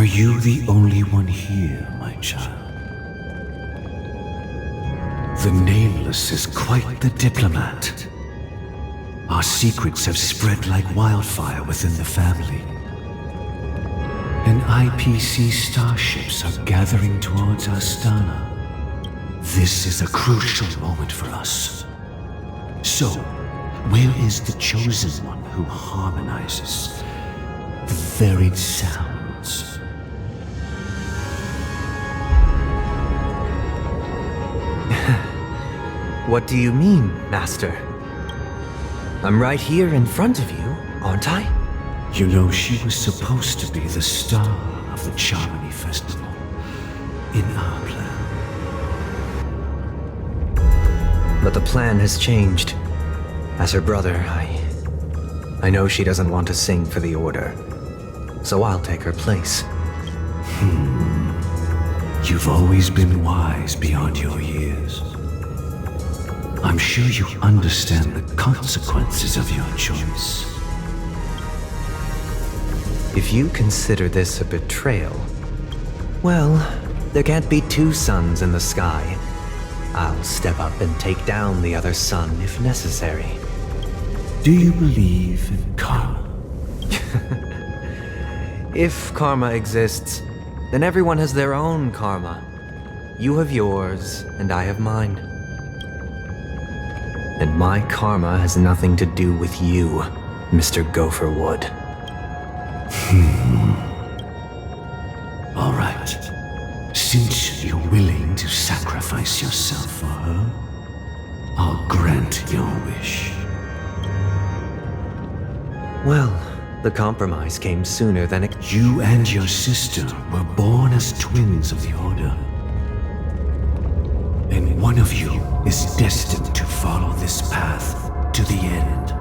Are you the only one here, my child? The Nameless is quite the diplomat. Our secrets have spread like wildfire within the family. And IPC starships are gathering towards Astana. This is a crucial moment for us. So, where is the chosen one who harmonizes the varied sounds? What do you mean, Master? I'm right here in front of you, aren't I? You know, she was supposed to be the star of the Charmony Festival in our plan. But the plan has changed. As her brother, I know she doesn't want to sing for the Order, so I'll take her place. You've always been wise beyond your years. I'm sure you understand the consequences of your choice. If you consider this a betrayal, well, there can't be two suns in the sky. I'll step up and take down the other sun if necessary. Do you believe in karma? If karma exists, then everyone has their own karma. You have yours, and I have mine. And my karma has nothing to do with you, Mr. Gopherwood. All right. Since you're willing to sacrifice yourself for her, I'll grant your wish. Well, the compromise came sooner than it. You and your sister were born as twins of the Order. And one of you is destined to follow this path to the end.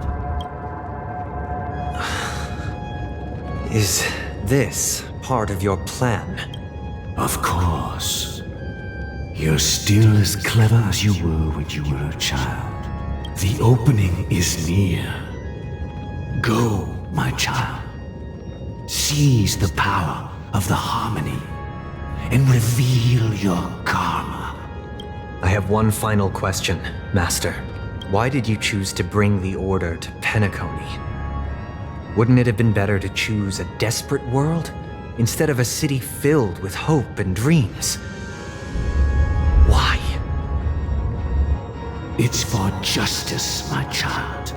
Is this part of your plan? Of course. You're still as clever as you were when you were a child. The opening is near. Go, my child. Seize the power of the harmony and reveal your karma. I have one final question, Master. Why did you choose to bring the Order to Penacony? Wouldn't it have been better to choose a desperate world instead of a city filled with hope and dreams? Why? It's for justice, my child.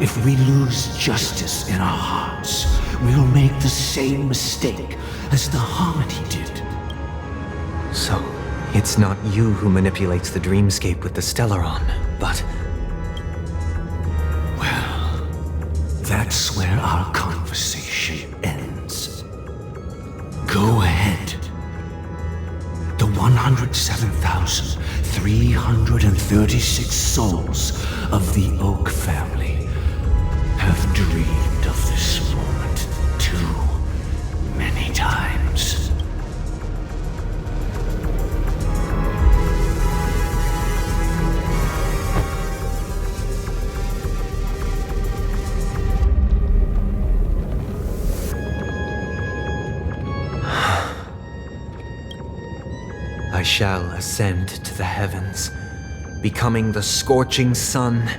If we lose justice in our hearts, we'll make the same mistake as the harmony did. So, it's not you who manipulates the dreamscape with the Stellaron, but... Well, that's where our conversation ends. Go ahead. The 107,336 souls of the Oak family have dreamed of this moment too many times. I shall ascend to the heavens, becoming the scorching sun.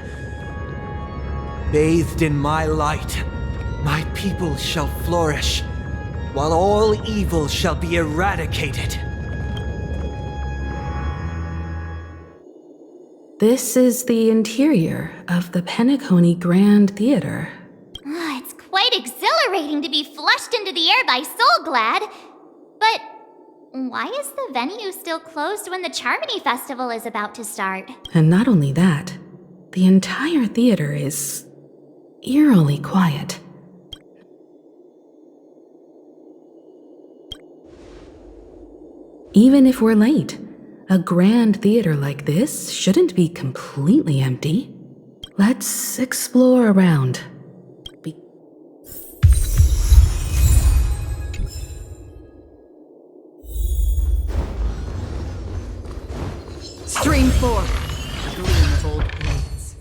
Bathed in my light, my people shall flourish, while all evil shall be eradicated. This is the interior of the Penacony Grand Theater. It's quite exhilarating to be flushed into the air by Soul Glad. But why is the venue still closed when the Charmony Festival is about to start? And not only that, the entire theater is eerily quiet. Even if we're late, a grand theater like this shouldn't be completely empty. Let's explore around. Stream 4. A gleam of old blades.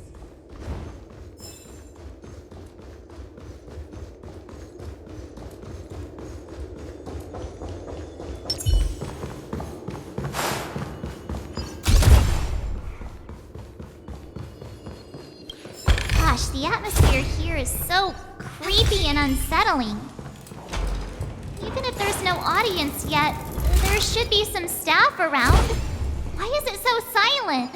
Gosh, the atmosphere here is so creepy and unsettling. Even if there's no audience yet, there should be some staff around. Why is it so silent?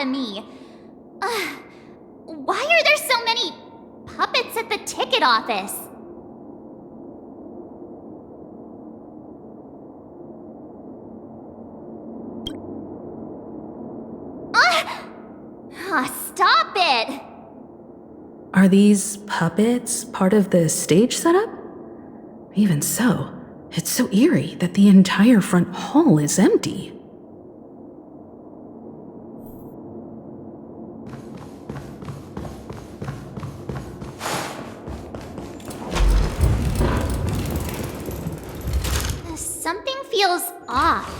Me. Why are there so many puppets at the ticket office? Stop it! Are these puppets part of the stage setup? Even so, it's so eerie that the entire front hall is empty. Something feels off.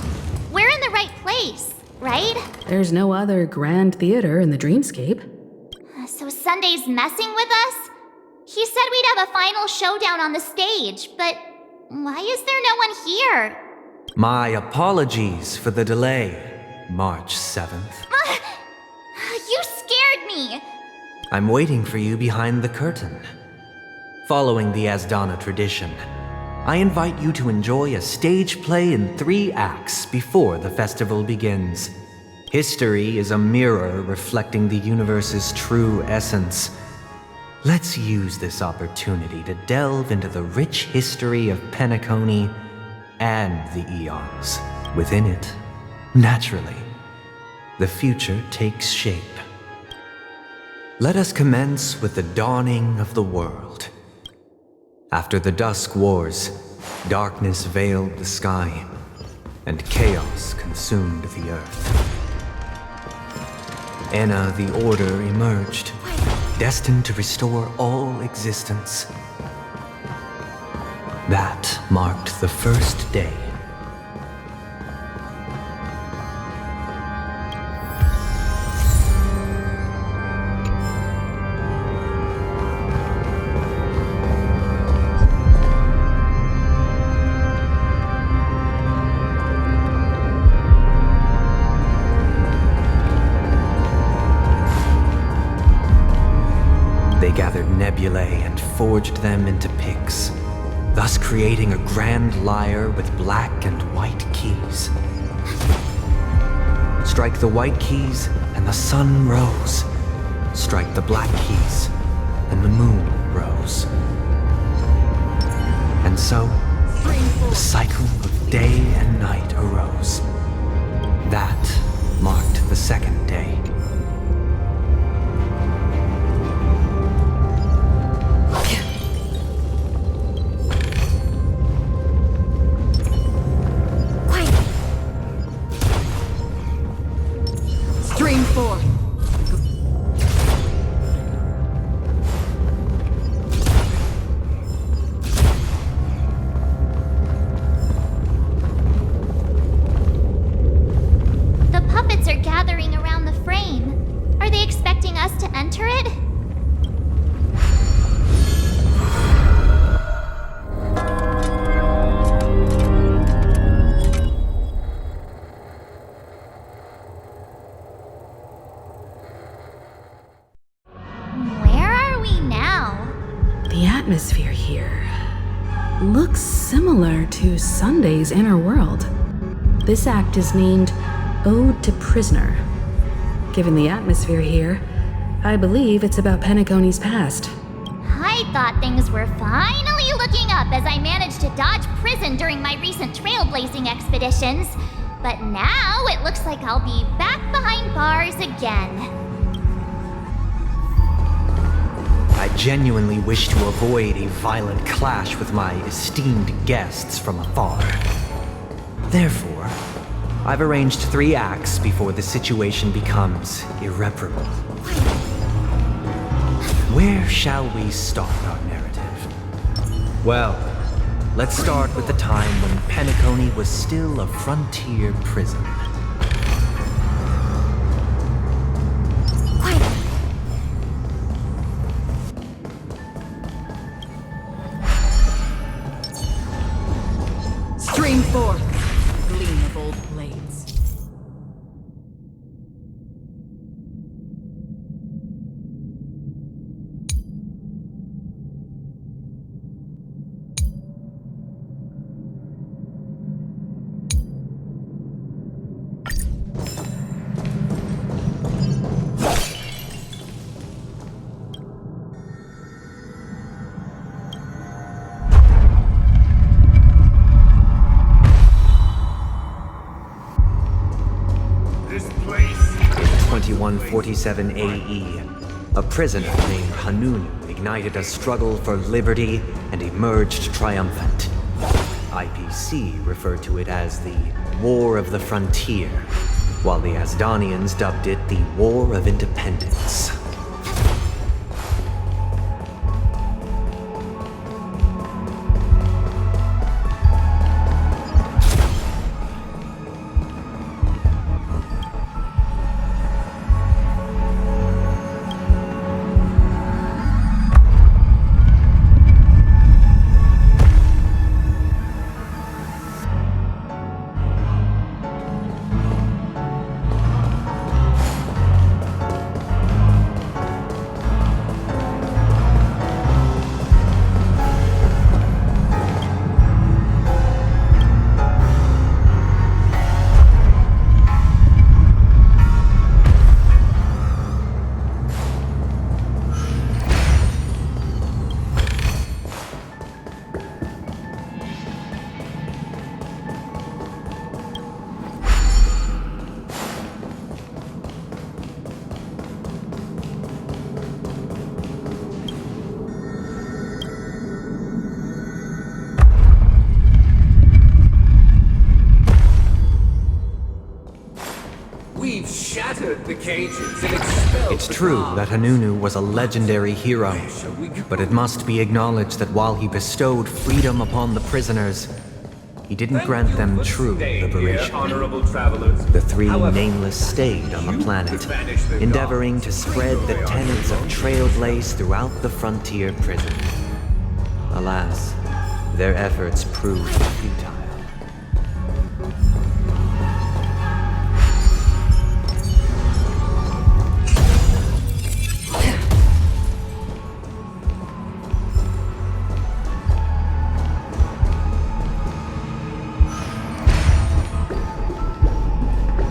We're in the right place, right? There's no other grand theater in the dreamscape. So Sunday's messing with us? He said we'd have a final showdown on the stage, but why is there no one here? My apologies for the delay, March 7th. You scared me! I'm waiting for you behind the curtain. Following the Asdana tradition, I invite you to enjoy a stage play in 3 acts before the festival begins. History is a mirror reflecting the universe's true essence. Let's use this opportunity to delve into the rich history of Penacony and the eons. Within it, naturally, the future takes shape. Let us commence with the dawning of the world. After the Dusk Wars, darkness veiled the sky, and chaos consumed the earth. Enna the Order emerged, destined to restore all existence. That marked the first day. They gathered nebulae and forged them into picks, thus creating a grand lyre with black and white keys. Strike the white keys and the sun rose. Strike the black keys and the moon rose. And so, the cycle of day and night arose. That marked the second day. Atmosphere here looks similar to Sunday's inner world. This act is named Ode to Prisoner. Given the atmosphere here, I believe it's about Penacony's past. I thought things were finally looking up as I managed to dodge prison during my recent trailblazing expeditions. But now it looks like I'll be back behind bars again. I genuinely wish to avoid a violent clash with my esteemed guests from afar. Therefore, I've arranged 3 acts before the situation becomes irreparable. Where shall we start our narrative? Well, let's start with the time when Penacony was still a frontier prison. Stream forth, gleam of old blades. This place. 2147 AE, a prisoner named Hanunu ignited a struggle for liberty and emerged triumphant. IPC referred to it as the War of the Frontier, while the Asdanians dubbed it the War of Independence. We've shattered the cages and expelled It's the true guards. that Hanunu was a legendary hero, Where shall we go? but it must be acknowledged that while he bestowed freedom upon the prisoners, he didn't Thank grant you them for true staying liberation. Here, honorable travelers. The 3 However, nameless stayed on the you planet, could banish the endeavoring gods. to spread the tenets of trailblaze throughout the frontier prison. Alas, their efforts proved futile.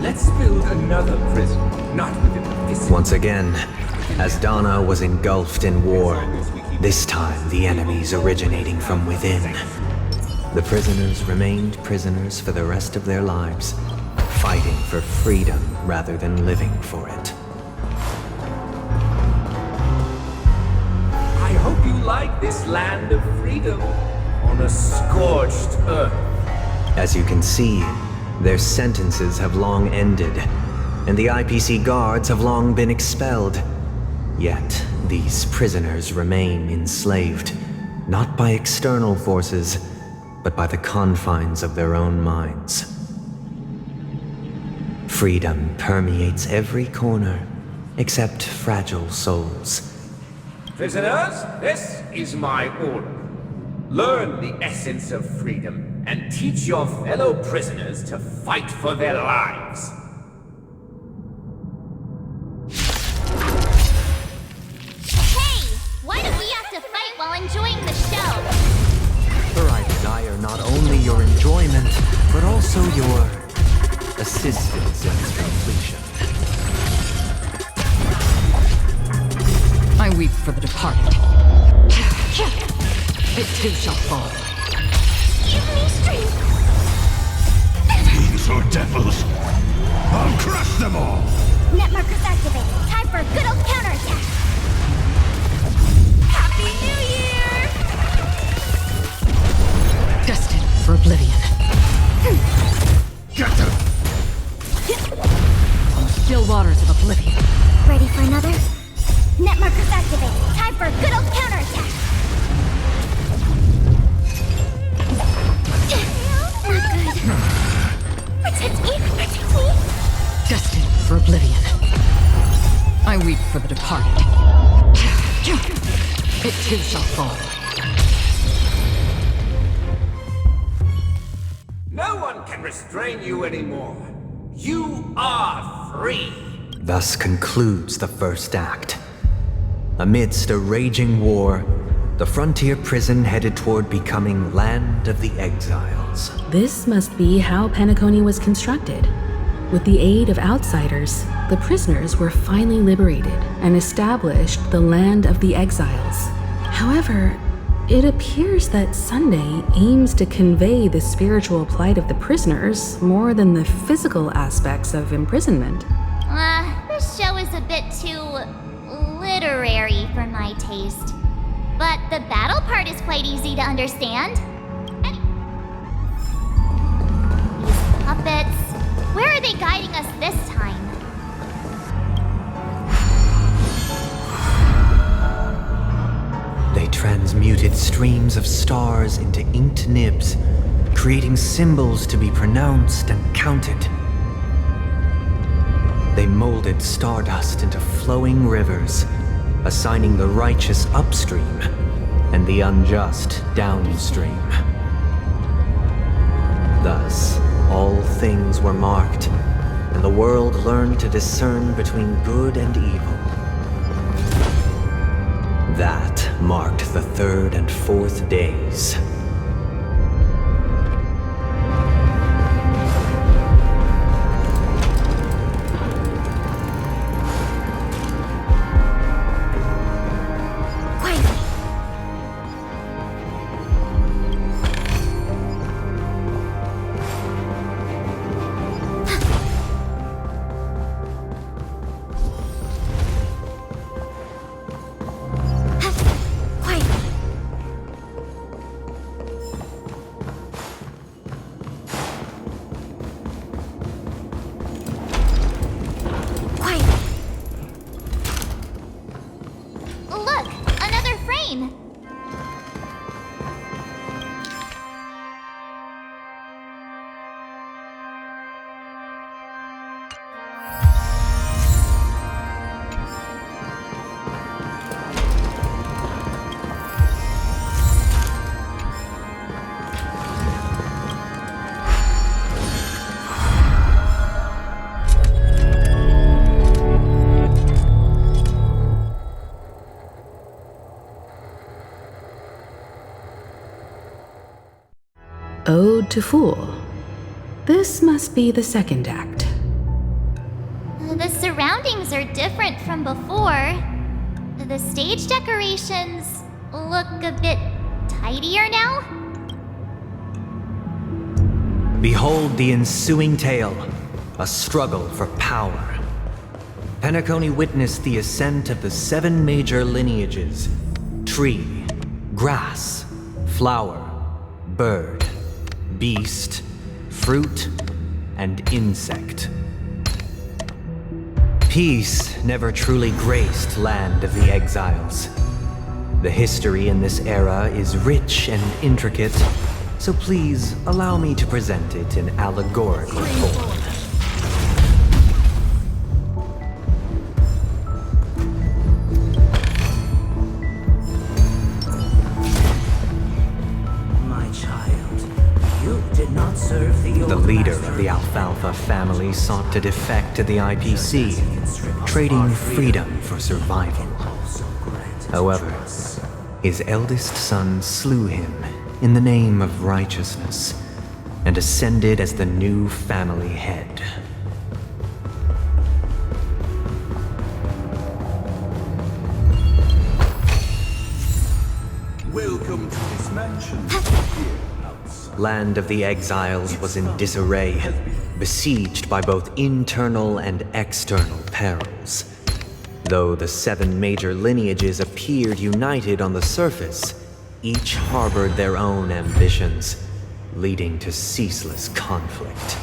Let's build another prison, not within the vicinity. Once again, Asdana was engulfed in war, this time the enemies originating from within. The prisoners remained prisoners for the rest of their lives, fighting for freedom rather than living for it. I hope you like this land of freedom on a scorched earth. As you can see, their sentences have long ended, and the IPC guards have long been expelled. Yet, these prisoners remain enslaved, not by external forces, but by the confines of their own minds. Freedom permeates every corner, except fragile souls. Prisoners, this is my order. Learn the essence of freedom and teach your fellow prisoners to fight for their lives. Hey! Why do we have to fight while enjoying the show? For I desire not only your enjoyment, but also your assistance in its completion. I weep for the departed. It too shall fall. Give me strength! Fiends or devils, I'll crush them all! Net markers activated. Time for a good old counterattack! departed. It too shall fall. No one can restrain you anymore. You are free. Thus concludes the first act. Amidst a raging war, the frontier prison headed toward becoming Land of the Exiles. This must be how Penacony was constructed. With the aid of outsiders, the prisoners were finally liberated and established the Land of the Exiles. However, it appears that Sunday aims to convey the spiritual plight of the prisoners more than the physical aspects of imprisonment. This show is a bit too literary for my taste. But the battle part is quite easy to understand. These puppets, where are they guiding us this time? They transmuted streams of stars into inked nibs, creating symbols to be pronounced and counted. They molded stardust into flowing rivers, assigning the righteous upstream and the unjust downstream. Thus, all things were marked, and the world learned to discern between good and evil. That marked the third and fourth days. Ode to Fool. This must be the second act. The surroundings are different from before. The stage decorations look a bit tidier now. Behold the ensuing tale, a struggle for power. Penacony witnessed the ascent of the 7 major lineages: tree, grass, flower, bird, beast, fruit, and insect. Peace never truly graced Land of the Exiles. The history in this era is rich and intricate, so please allow me to present it in allegorical form. The leader of the Alfalfa family sought to defect to the IPC, trading freedom for survival. However, his eldest son slew him in the name of righteousness and ascended as the new family head. Welcome to this mansion. Land of the Exiles was in disarray, besieged by both internal and external perils. Though the 7 major lineages appeared united on the surface, each harbored their own ambitions, leading to ceaseless conflict.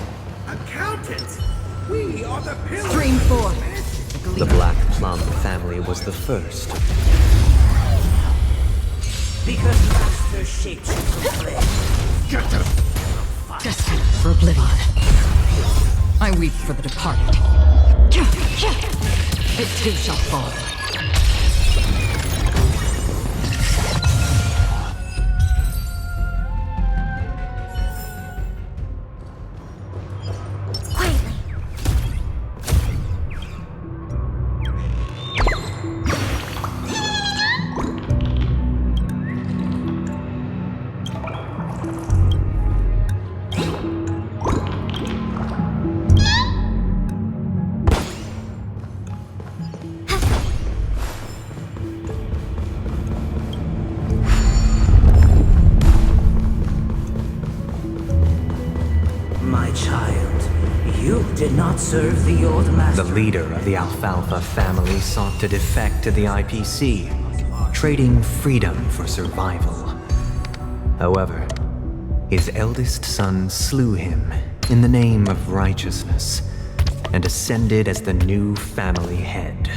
Accountant! We are the pillars! Stream forth! The Black Plum family was the first. Because Master shaped you from clay. Destined for oblivion. I weep for the departed. It too shall fall. did not serve the old master. The leader of the Alfalfa family sought to defect to the IPC, trading freedom for survival. However, his eldest son slew him in the name of righteousness and ascended as the new family head.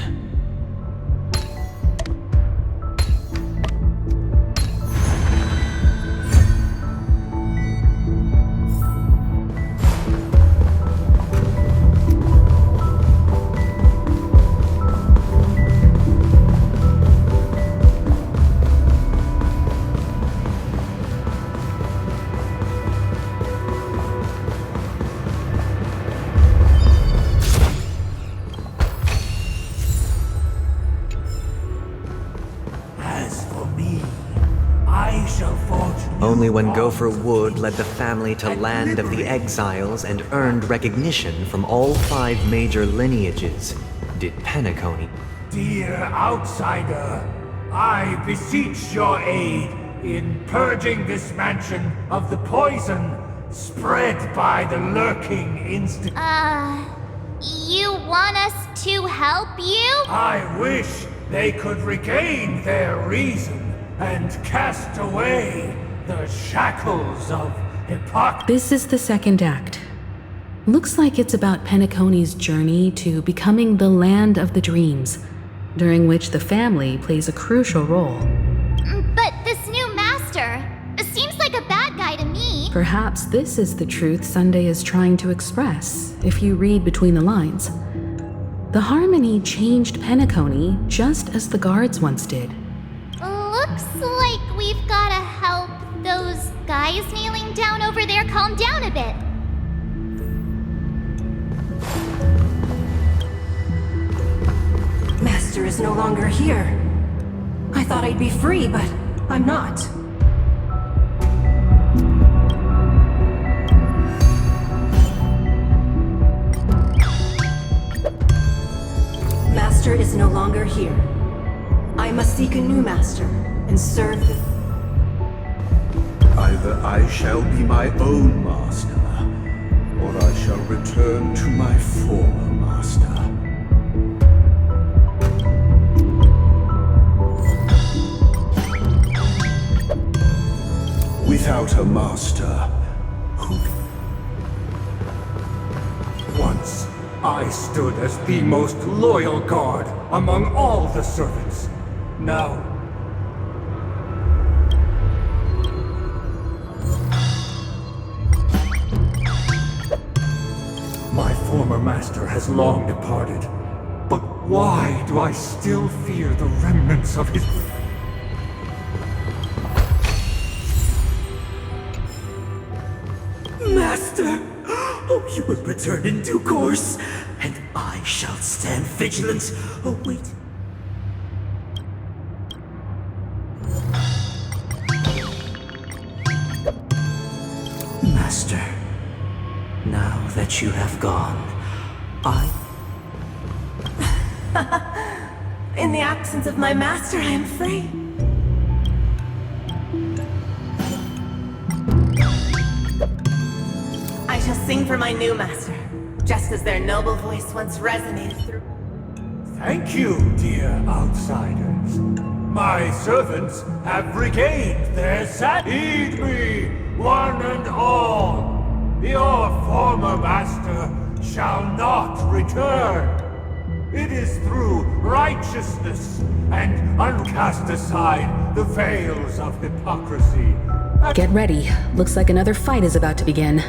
Only when Gopher Wood led the family to Land of the Exiles and earned recognition from all 5 major lineages did Penacony. Dear outsider, I beseech your aid in purging this mansion of the poison spread by the lurking instinct. You want us to help you? I wish they could regain their reason and cast away the shackles of hypocrisy. This is the second act. Looks like it's about Penacony's journey to becoming the land of the dreams, during which the family plays a crucial role. But this new master seems like a bad guy to me. Perhaps this is the truth Sunday is trying to express, if you read between the lines. The Harmony changed Penacony just as the guards once did. Looks like we've gotta help those guys kneeling down over there calm down a bit. Master is no longer here. I thought I'd be free, but I'm not. Master is no longer here. I must seek a new master and serve the... Either I shall be my own master, or I shall return to my former master. Without a master, who... Once, I stood as the most loyal guard among all the servants. Now... my former master has long departed. But why do I still fear the remnants of his... Master! Oh, you will return in due course, and I shall stand vigilant. Oh, wait. Master, now that you have gone, In the absence of my master, I am free. I shall sing for my new master, just as their noble voice once resonated through... Thank you, dear outsiders. My servants have regained their Heed me, one and all. Your former master shall not return. It is through righteousness and uncast aside the veils of hypocrisy. Get ready. Looks like another fight is about to begin.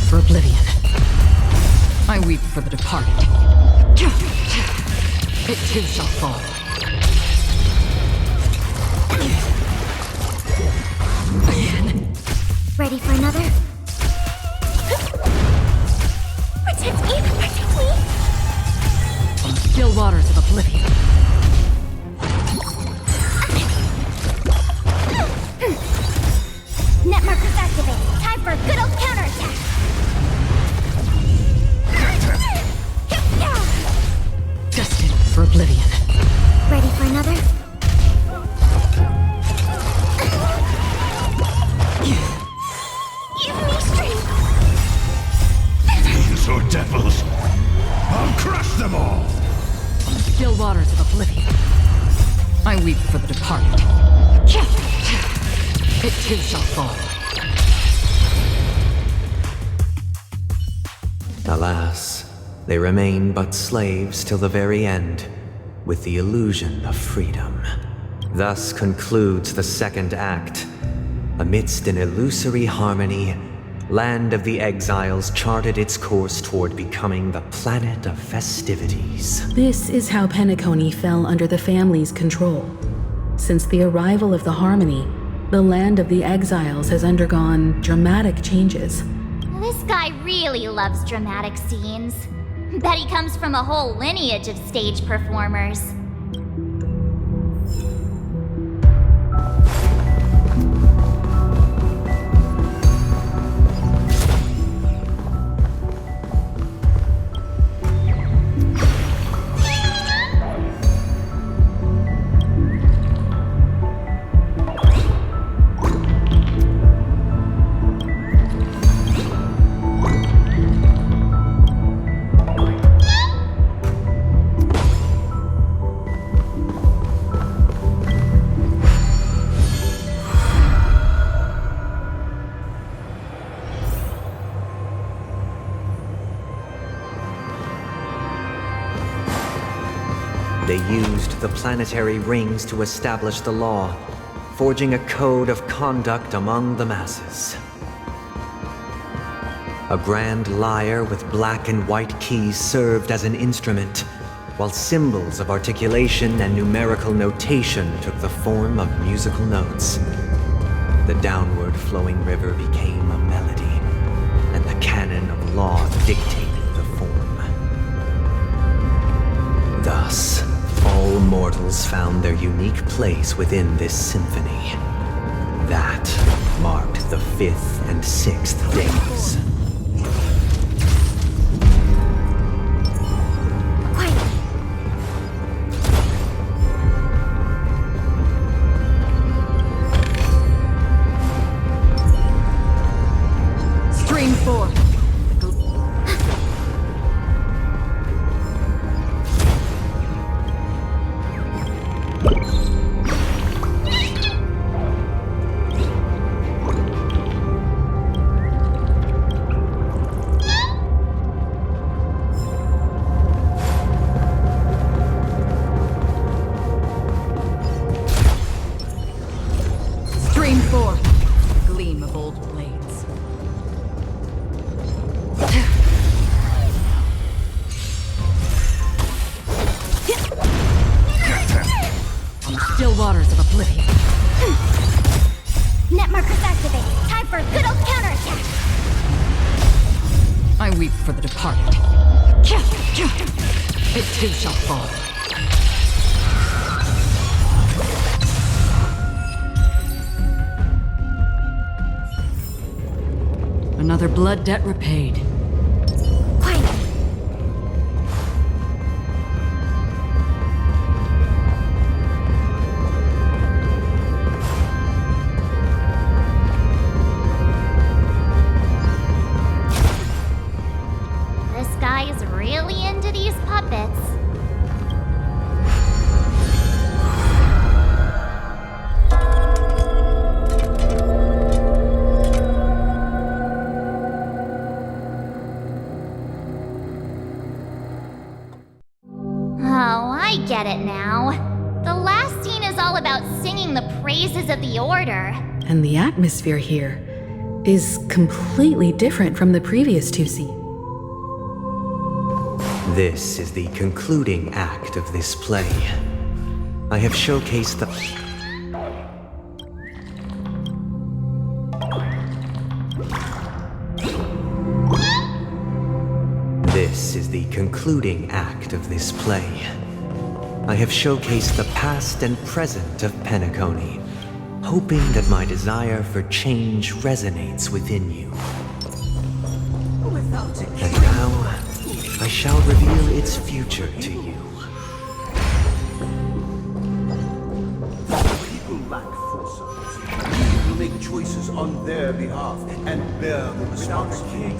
For oblivion. I weep for the departed. It too shall fall. Again. Ready for another? Protect me! Protect me! On still waters of oblivion. oblivion. Ready for another? Give me strength! Fiends or devils, I'll crush them all! Still waters of oblivion. I weep for the departed. It too shall fall. Alas, they remain but slaves till the very end, with the illusion of freedom. Thus concludes the second act. Amidst an illusory harmony, Land of the Exiles charted its course toward becoming the planet of festivities. This is how Penacony fell under the family's control. Since the arrival of the Harmony, the Land of the Exiles has undergone dramatic changes. This guy really loves dramatic scenes. Bet he comes from a whole lineage of stage performers. They used the planetary rings to establish the law, forging a code of conduct among the masses. A grand lyre with black and white keys served as an instrument, while symbols of articulation and numerical notation took the form of musical notes. The downward flowing river became a melody, and the canon of law dictated the form. Thus, all mortals found their unique place within this symphony. That marked the 5th and 6th days. Stream 4. Gleam of old blades. Still waters of oblivion. Net markers activated. Time for a good old counterattack. I weep for the departed. It too shall fall. Another blood debt repaid. Quiet. This guy is really into these puppets. Oh, I get it now. The last scene is all about singing the praises of the Order. And the atmosphere here is completely different from the previous two scenes. This is the concluding act of this play. I have showcased the... This is the concluding act of this play. I have showcased the past and present of Penacony, hoping that my desire for change resonates within you. And now, I shall reveal its future to you. lack foresight. We will make choices on their behalf and bear the responsibility.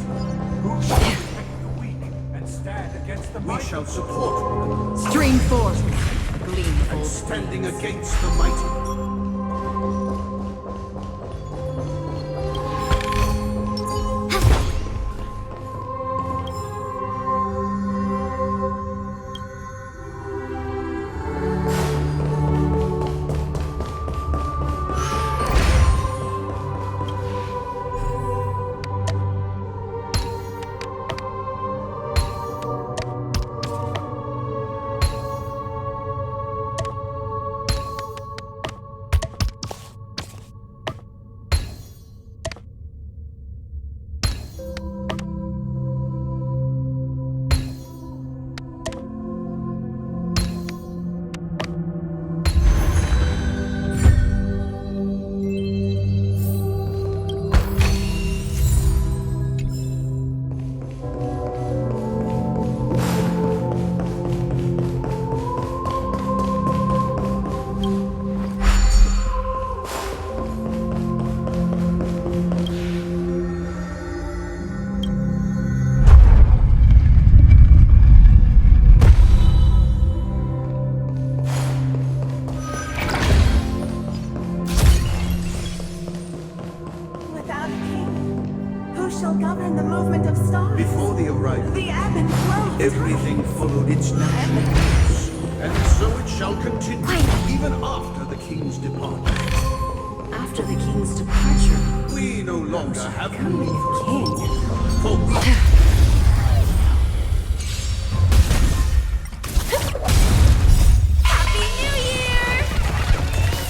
Who shall protect the weak and stand against the We mighty? shall support one another, Stream forth. A gleam of and old standing against the mighty. Without a king, who shall govern the movement of stars? Before the arrival, The ebb and flow of everything followed its natural course, and so it shall continue, even after the king's departure. After the king's departure, We no longer have need for a king. for we Happy New Year!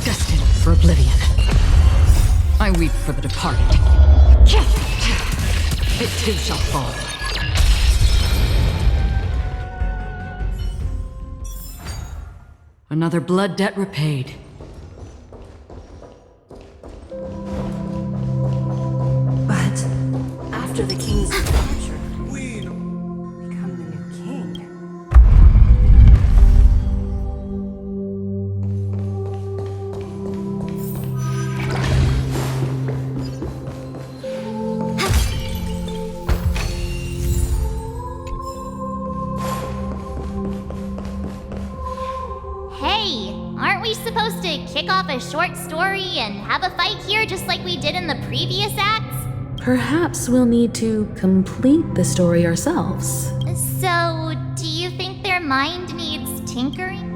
Destined for oblivion. I weep for the departed. It too shall fall. Another blood debt repaid. But after the king's departure, we no become the new king. Hey, aren't we supposed to kick off a short story and have a fight here just like we did in the previous acts? Perhaps we'll need to complete the story ourselves. So, do you think their mind needs tinkering?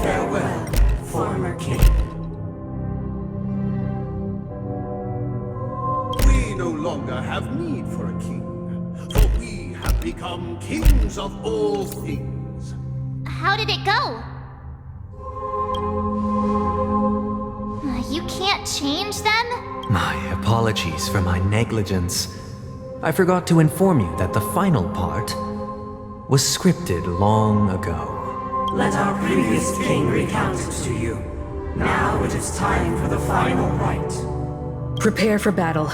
Farewell, former king. We no longer have need for a king, for we have become kings of all things. How did it go? You can't change them? My apologies for my negligence. I forgot to inform you that the final part was scripted long ago. Let our previous king recount it to you. Now it is time for the final rite. Prepare for battle.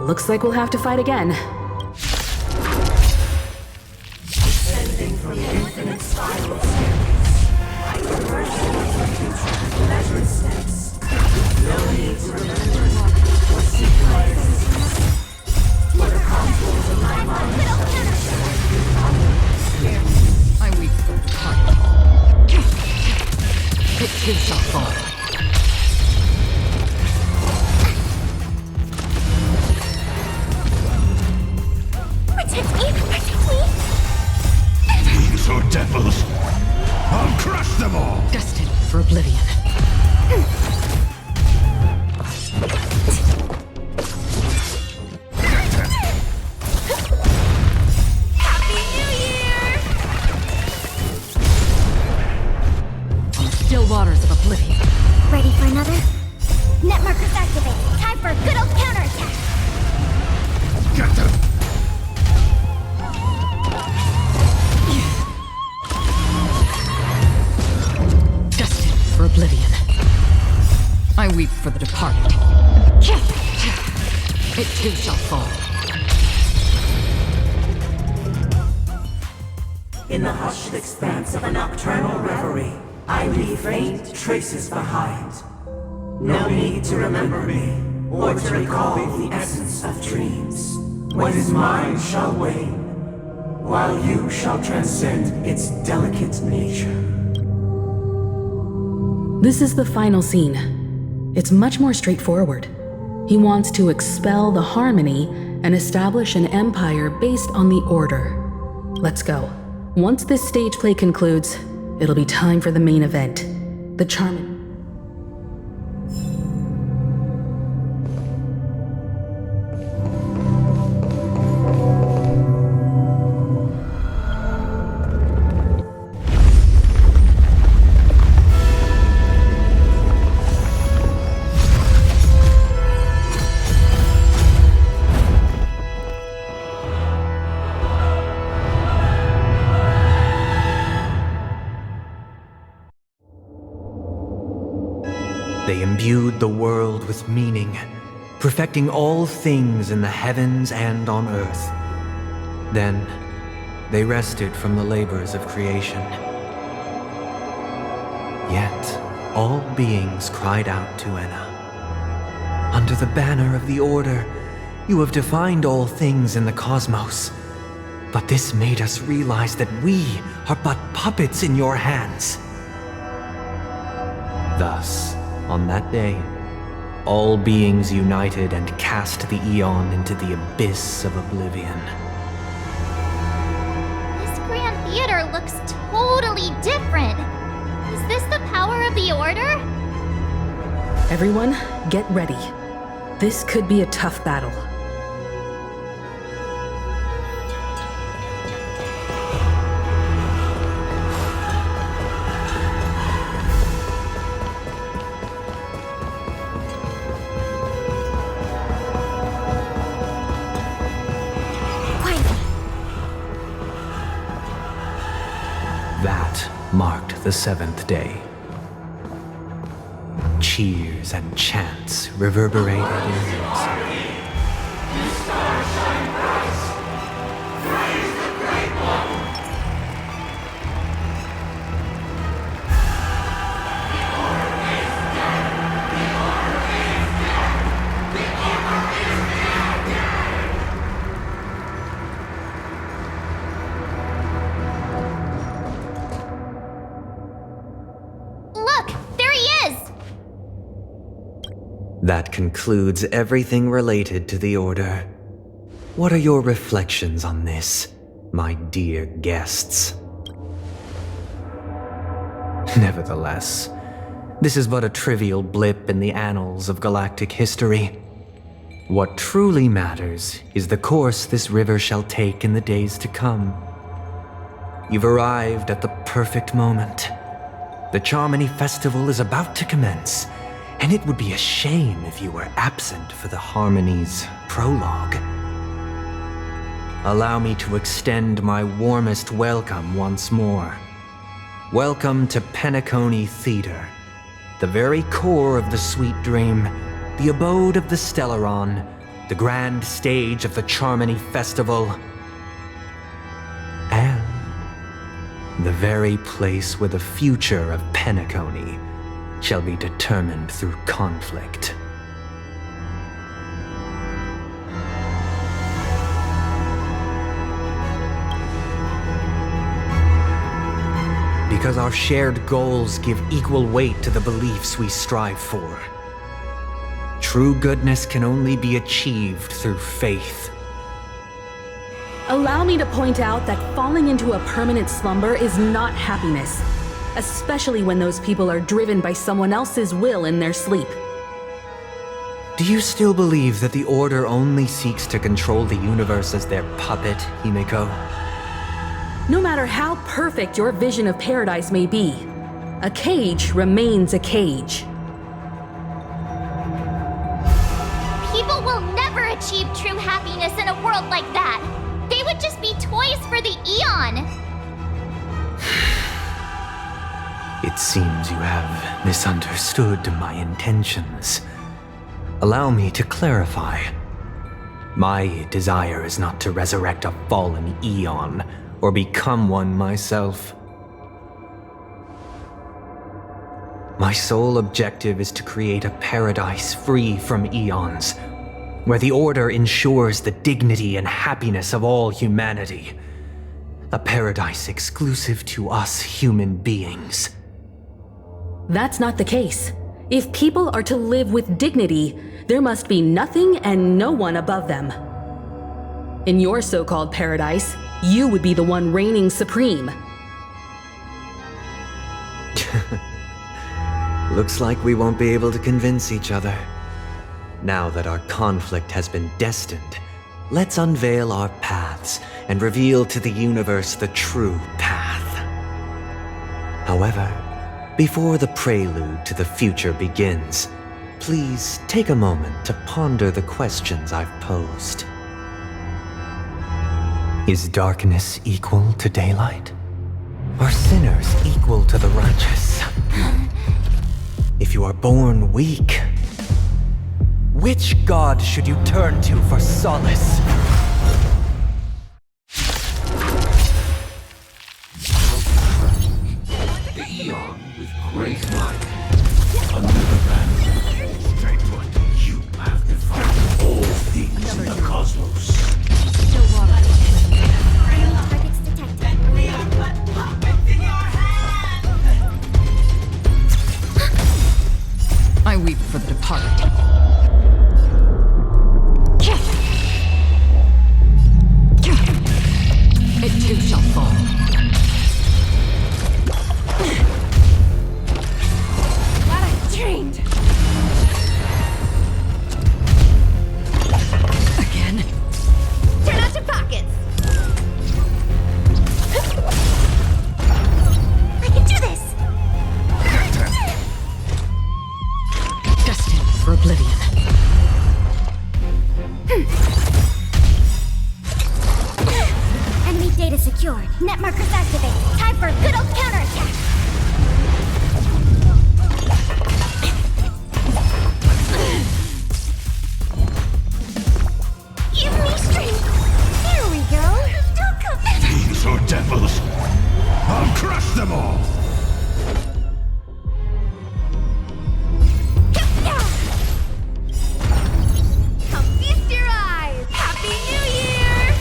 Looks like we'll have to fight again. Descending from the infinite spiral staircase, like the version of the future, measured steps. No need to remember or seek my existence. For the contours of my mind I weep for the departed. It too shall fall. Protect me! Protect me! Fiends or devils, I'll crush them all! Destined for oblivion. Happy New Year! On the still waters of oblivion. Ready for another? Net markers activated. Time for a good old counterattack. Get them! Destined for oblivion. weep for the departed. It too shall fall. In the hushed expanse of a nocturnal reverie, I leave faint traces behind. No need to remember me, or to recall the essence of dreams. What is mine shall wane, while you shall transcend its delicate nature. This is the final scene. It's much more straightforward. He wants to expel the harmony and establish an empire based on the order. Let's go. Once this stage play concludes, it'll be time for the main event. The charming... They imbued the world with meaning, perfecting all things in the heavens and on earth. Then, they rested from the labors of creation. Yet, all beings cried out to Enna. Under the banner of the Order, you have defined all things in the cosmos. But this made us realize that we are but puppets in your hands. Thus, on that day, all beings united and cast the Eon into the abyss of oblivion. This Grand Theater looks totally different. Is this the power of the Order? Everyone, get ready. This could be a tough battle. That marked the seventh day. Cheers and chants reverberated in unison. That concludes everything related to the Order. What are your reflections on this, my dear guests? Nevertheless, this is but a trivial blip in the annals of galactic history. What truly matters is the course this river shall take in the days to come. You've arrived at the perfect moment. The Charmony Festival is about to commence, and it would be a shame if you were absent for the Harmony's prologue. Allow me to extend my warmest welcome once more. Welcome to Penacony Theater, the very core of the Sweet Dream, the abode of the Stellaron, the grand stage of the Charmony Festival, and the very place where the future of Penacony shall be determined through conflict. Because our shared goals give equal weight to the beliefs we strive for. True goodness can only be achieved through faith. Allow me to point out that falling into a permanent slumber is not happiness, especially when those people are driven by someone else's will in their sleep. Do you still believe that the Order only seeks to control the universe as their puppet, Himeko? No matter how perfect your vision of paradise may be, a cage remains a cage. People will never achieve true happiness in a world like that. They would just be toys for the Eon. It seems you have misunderstood my intentions. Allow me to clarify. My desire is not to resurrect a fallen eon, or become one myself. My sole objective is to create a paradise free from eons, where the Order ensures the dignity and happiness of all humanity. A paradise exclusive to us human beings. That's not the case. If people are to live with dignity, there must be nothing and no one above them. In your so-called paradise, you would be the one reigning supreme. Looks like we won't be able to convince each other. Now that our conflict has been destined, let's unveil our paths and reveal to the universe the true path. However, before the prelude to the future begins, please take a moment to ponder the questions I've posed. Is darkness equal to daylight? Are sinners equal to the righteous? If you are born weak, which god should you turn to for solace? The Eon with great might. Another man. Straight foot. You have defined all things in the cosmos. Targets detected. We are but puppets in your hands! I weep for the departed. It too shall fall. Glad I trained! Again? Turn out your pockets. I can do this. Destined for oblivion. Enemy data secured. Net markers activated. Time for a good old counterattack. Give me strength. There we go. Don't come back. These are devils. I'll crush them all. Come feast your eyes. Happy New Year.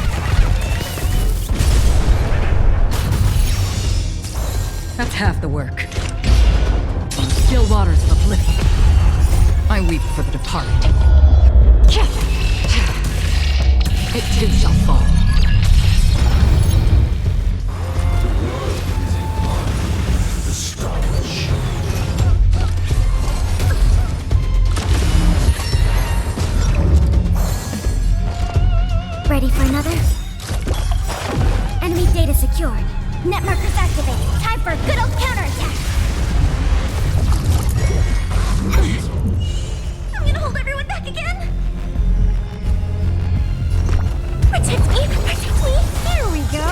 That's half the work. On the still waters of oblivion, I weep for the departed. It too shall fall. The stars. Ready for another? Enemy data secured. Net markers activated. Time for a good old counterattack. I'm gonna hold everyone back again. Protect me! Protect me! There we go!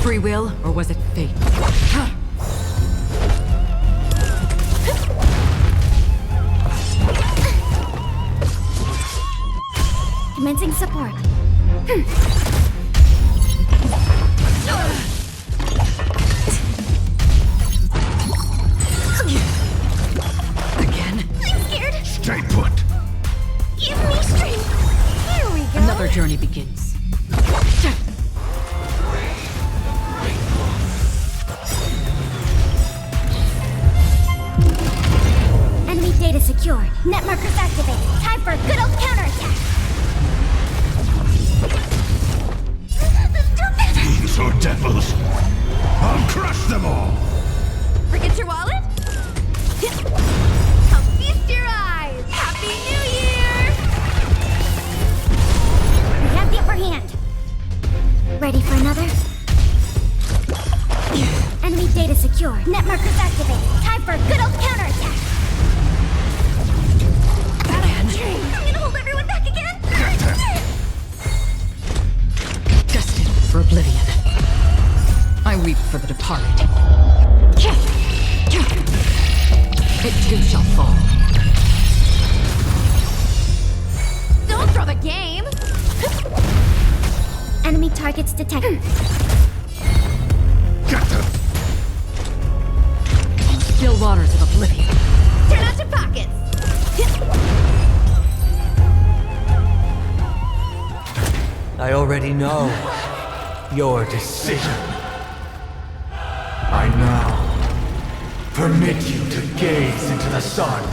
Free will, or was it fate? Commencing support. Again? I'm scared! Stay put. Give me strength! There we go! Another journey begins. Enemy data secured. Net markers activated. Time for a good old counterattack. These are devils. I'll crush them all. Forget your wallet? Come feast your eyes! Happy New Year! We have the upper hand. Ready for another? Enemy data secure. Net markers activated. Time for a good old counterattack. I'm gonna hold everyone back again. Destined for oblivion. I weep for the departed. It too shall fall. Don't throw the game! Enemy targets detected. Get them! Still waters of oblivion. Turn out your pockets! I already know your decision. I now permit you to gaze into the sun.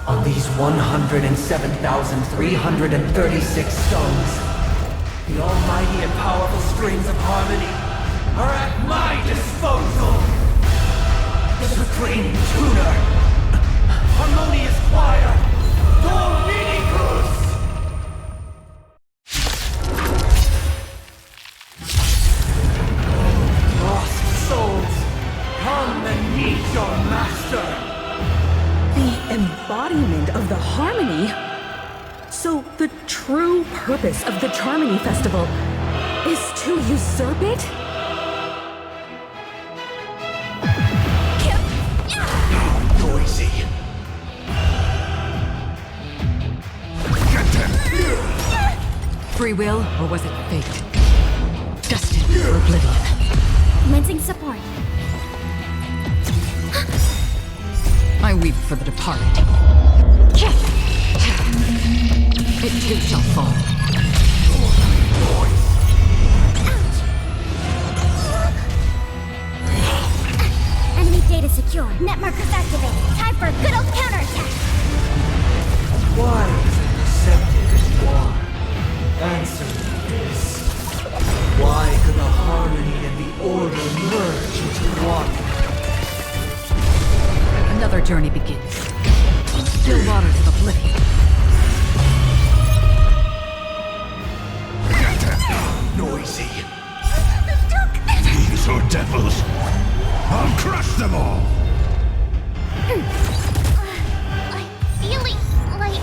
On these 107,336 stones, the almighty and powerful strings of harmony are at my disposal. The supreme tuner, harmonious choir, Domingo. Lost souls, come and meet your master. The embodiment of the harmony? So the true purpose of the Charmony Festival is to usurp it? Noisy. Get them! Free will, or was it fate? Destined for oblivion. Commencing support. I weep for the departed. It too shall fall. Enemy data secure. Net markers activated. Time for a good old counterattack. Why is it accepted as war? Answer me this. Why could the harmony and the order merge into one? Another journey begins. Still waters of oblivion. Get them! Noisy. Fiends or devils, I'll crush them all! I'm feeling like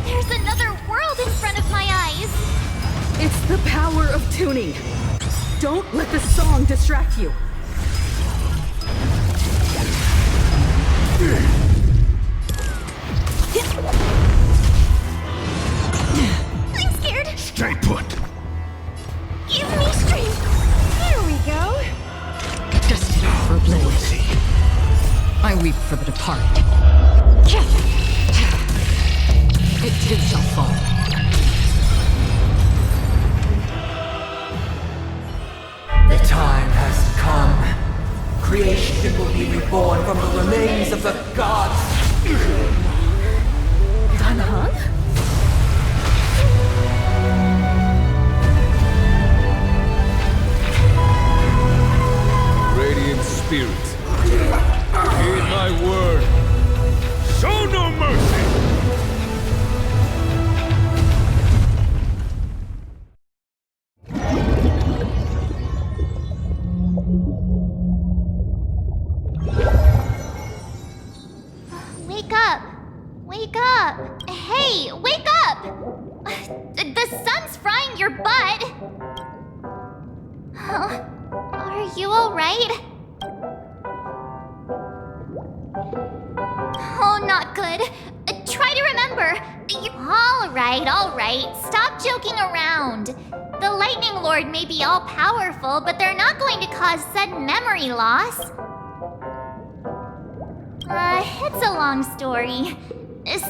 there's another world in front of my eyes. It's the power of tuning. Don't let the song distract you. I'm scared. Stay put! Give me strength. There we go. Destined for oblivion. I weep for the departed. It too shall fall. The time has come. Creation will be reborn from the remains of the gods. Danhang? Radiant spirits, heed my word. Show no mercy! Wake up! Wake up! Hey, wake up! The sun's frying your butt! Are you alright? Oh, not good. Try to remember. Alright. Stop joking around. The Lightning Lord may be all-powerful, but they're not going to cause sudden memory loss. It's a long story.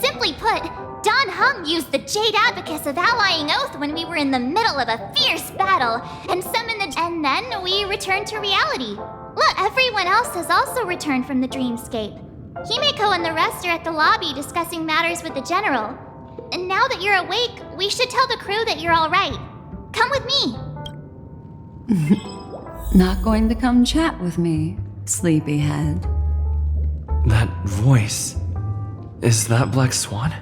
Simply put, Don Hung used the Jade Abacus of Allying Oath when we were in the middle of a fierce battle, and summoned and then we returned to reality. Look, everyone else has also returned from the dreamscape. Himeko and the rest are at the lobby discussing matters with the general. And now that you're awake, we should tell the crew that you're alright. Come with me. Not going to come chat with me, sleepyhead. That voice. Is that Black Swan?